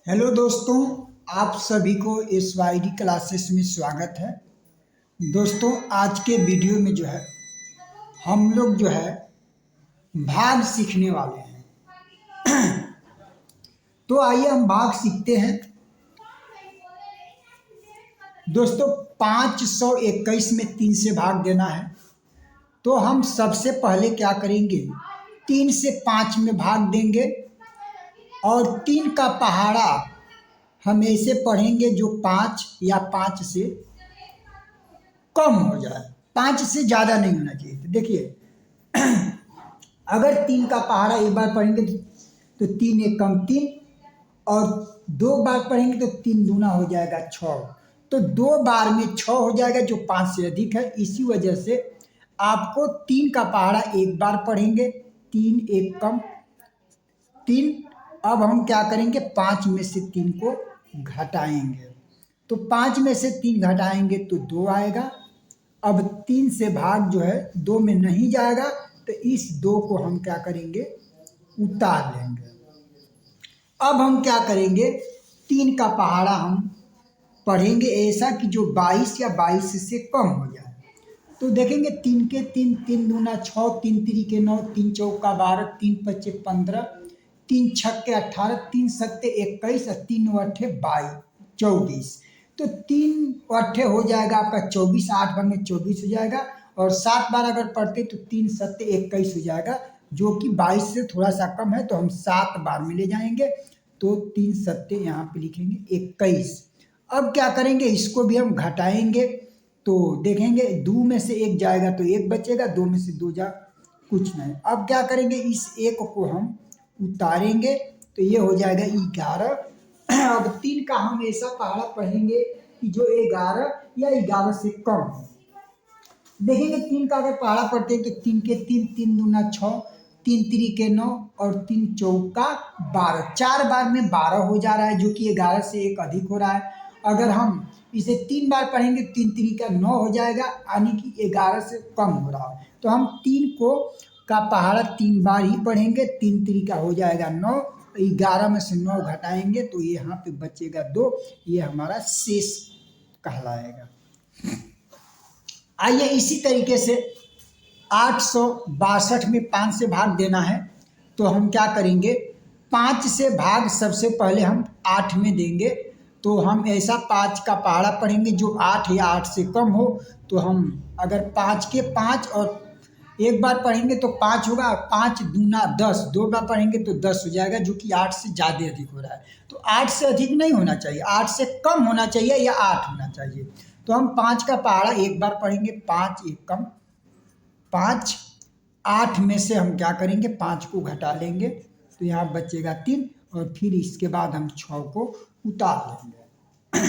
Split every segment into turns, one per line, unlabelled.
Hello दोस्तों, आप सभी को एस वाई डी क्लासेस में स्वागत है। दोस्तों, आज के वीडियो में जो है हम लोग जो है भाग सीखने वाले हैं। तो आइए हम भाग सीखते हैं। दोस्तों, 521 में 3 से भाग देना है। तो हम सबसे पहले क्या करेंगे, 3 से 5 में भाग देंगे और 3 का पहाड़ा हम ऐसे पढ़ेंगे जो 5 या 5 से कम हो जाए, 5 से ज़्यादा नहीं होना चाहिए। तो देखिए, अगर 3 का पहाड़ा एक बार पढ़ेंगे तो 3 एक कम 3, और 2 बार पढ़ेंगे तो 3 दूना हो जाएगा 6। तो 2 बार में 6 हो जाएगा जो 5 से अधिक है। इसी वजह से आपको 3 का पहाड़ा एक बार पढ़ेंगे, 3 एक कम 3। अब हम क्या करेंगे, 5 में से 3 को घटाएंगे। तो 5 में से 3 घटाएंगे तो 2 आएगा। अब 3 से भाग जो है 2 में नहीं जाएगा, तो इस 2 को हम क्या करेंगे, उतार लेंगे। अब हम क्या करेंगे, 3 का पहाड़ा हम पढ़ेंगे ऐसा कि जो 22 या 22 से कम हो जाए। तो देखेंगे 3 के 3, 3 दूना 6, 3 तिरी 9, 3 चौका 12, 3 पच्चे 15, 3 छक्के 18, 3 सत्ते 21 और 3 अट्ठे 22 24। तो 3 अट्ठे हो जाएगा आपका 24, 8 बार में 24 हो जाएगा। और 7 बार अगर पढ़ते तो 3 सत्ते 21 हो जाएगा, जो कि 22 से थोड़ा सा कम है, तो हम 7 बार में ले जाएंगे। तो 3 सत्ते यहाँ पे लिखेंगे 21। अब क्या करेंगे, इसको भी हम घटाएंगे। तो देखेंगे 2 में से 1 जाएगा तो 1 बचेगा, 2 में से 2 जा कुछ नहीं। अब क्या करेंगे, इस 1 को हम उतारेंगे तो ये हो जाएगा 11। अब 3 का हम ऐसा पहाड़ा पढ़ेंगे कि जो 11 या 11 से कम हो। देखेंगे 3 का अगर पहाड़ा पढ़ते हैं तो 3 के 3, 3 दूना 6, 3 तिरी 9 और 3 चौका 12। 4 बार में 12 हो जा रहा है, जो कि 11 से 1 अधिक हो रहा है। अगर हम इसे 3 बार पढ़ेंगे 3 तिरी 9 हो जाएगा, यानी कि 11 से कम हो रहा है। तो हम 3 को का पहाड़ा 3 बार ही पढ़ेंगे, 3 तिरी हो जाएगा 9, 11 में से 9 घटाएंगे तो ये यहाँ पे बचेगा 2। ये हमारा शेष कहलाएगा। आइए इसी तरीके से 862 में 5 से भाग देना है। तो हम क्या करेंगे, 5 से भाग सबसे पहले हम 8 में देंगे। तो हम ऐसा 5 का पहाड़ा पढ़ेंगे जो 8 या 8 से कम हो। तो हम अगर 5 के 5 और एक बार पढ़ेंगे तो 5 होगा, 5 दूना 10, 2 बार पढ़ेंगे तो 10 हो जाएगा, जो कि 8 से ज़्यादा अधिक हो रहा है। तो 8 से अधिक नहीं होना चाहिए, 8 से कम होना चाहिए या 8 होना चाहिए। तो हम 5 का पहाड़ा एक बार पढ़ेंगे, 5 एक कम 5। 8 में से हम क्या करेंगे, 5 को घटा लेंगे तो यहाँ बचेगा 3, और फिर इसके बाद हम 6 को उतार लेंगे।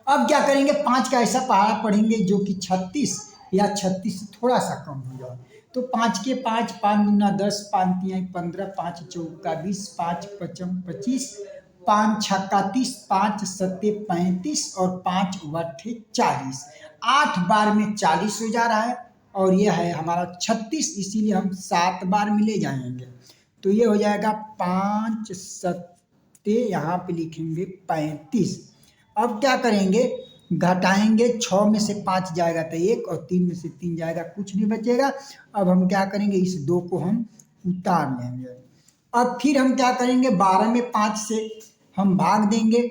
अब क्या करेंगे, 5 का ऐसा पहाड़ा पढ़ेंगे जो कि 36 या 36 से थोड़ा सा कम हो जाए। तो 5 के 5, 5 दूना 10, 5 तिहाई 15, 5 चौका 20, 5 पचम 25, 5 छक्का 30, 5 सत्ते 35 और 5 वट्ठे 40। 8 बार में 40 हो जा रहा है, और यह है हमारा 36, इसीलिए हम 7 बार में ले जाएंगे। तो ये हो जाएगा 5 सत्ते, यहाँ पे लिखेंगे 35। अब क्या करेंगे, घटाएंगे, 6 में से 5 जाएगा तो 1, और 3 में से 3 जाएगा, कुछ नहीं बचेगा। अब हम क्या करेंगे, इस 2 को हम उतार लेंगे। अब फिर हम क्या करेंगे, 12 में 5 से हम भाग देंगे।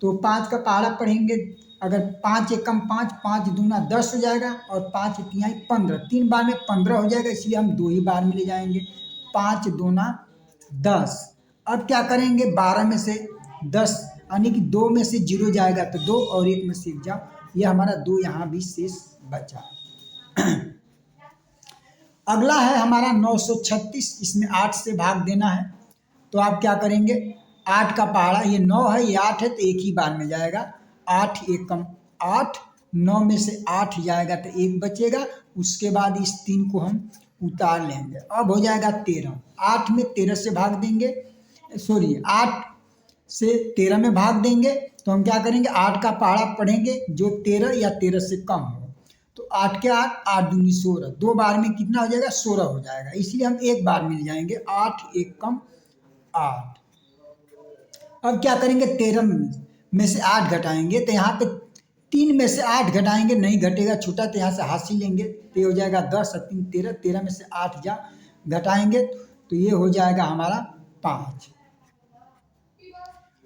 तो 5 का पहाड़ा पढ़ेंगे, अगर 5 एक कम 5, 5 दूना 10 हो जाएगा, और 5 तिहाई 15, 3 बार में 15 हो जाएगा, इसलिए हम 2 ही बार में ले जाएंगे, 5 दूना 10। अब क्या करेंगे, 12 में से 10 यानी कि 2 में से 0 जाएगा तो 2, और 1 में से 1 जाओ, ये हमारा 2 यहाँ भी शेष बचा। अगला है हमारा 936, इसमें 8 से भाग देना है। तो आप क्या करेंगे, 8 का पहाड़ा, ये 9 है, ये 8 है, तो एक ही बार में जाएगा, 8 एक कम 8, 9 में से 8 जाएगा तो 1 बचेगा। उसके बाद इस 3 को हम उतार लेंगे, अब हो जाएगा 13। 8 में 13 से भाग देंगे, सॉरी 8 से 13 में भाग देंगे। तो हम क्या करेंगे, 8 का पहाड़ा पढ़ेंगे जो 13 या 13 से कम हो। तो 8 के 8, 8 दूनी 16, 2 बार में कितना हो जाएगा, 16 हो जाएगा, इसलिए हम एक बार मिल जाएंगे, 8 एक कम 8। अब क्या करेंगे, 13 में से 8 घटाएंगे तो यहाँ पे 3 में से 8 घटाएंगे, नहीं घटेगा छूटा तो यहाँ से हासिल लेंगे तो ये हो जाएगा 10 और 3 13, 13 में से 8 जा घटाएंगे तो ये हो जाएगा हमारा 5।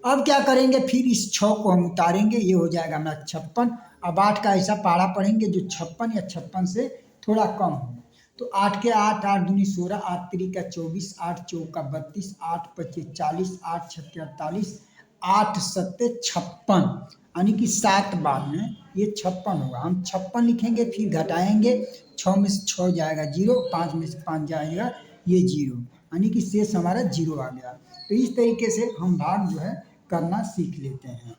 अब क्या करेंगे, फिर इस 6 को हम उतारेंगे, ये हो जाएगा हमारा 56। अब 8 का ऐसा पारा पढ़ेंगे जो 56 या 56 से थोड़ा कम हो। तो 8 के 8, 8 दूनी 16, 8 तिरिका 24, 8 चौका 32, 8 पच्चीस 40, 8 छक्के 48, 8 सत्ते 56, यानी कि 7 बार में ये 56 होगा। हम 56 लिखेंगे, फिर घटाएंगे, 6 में से 6 जाएगा 0, 5 में से 5 जाएगा ये 0, यानी कि शेष हमारा 0 आ गया। तो इस तरीके से हम भाग जो है करना सीख लेते हैं।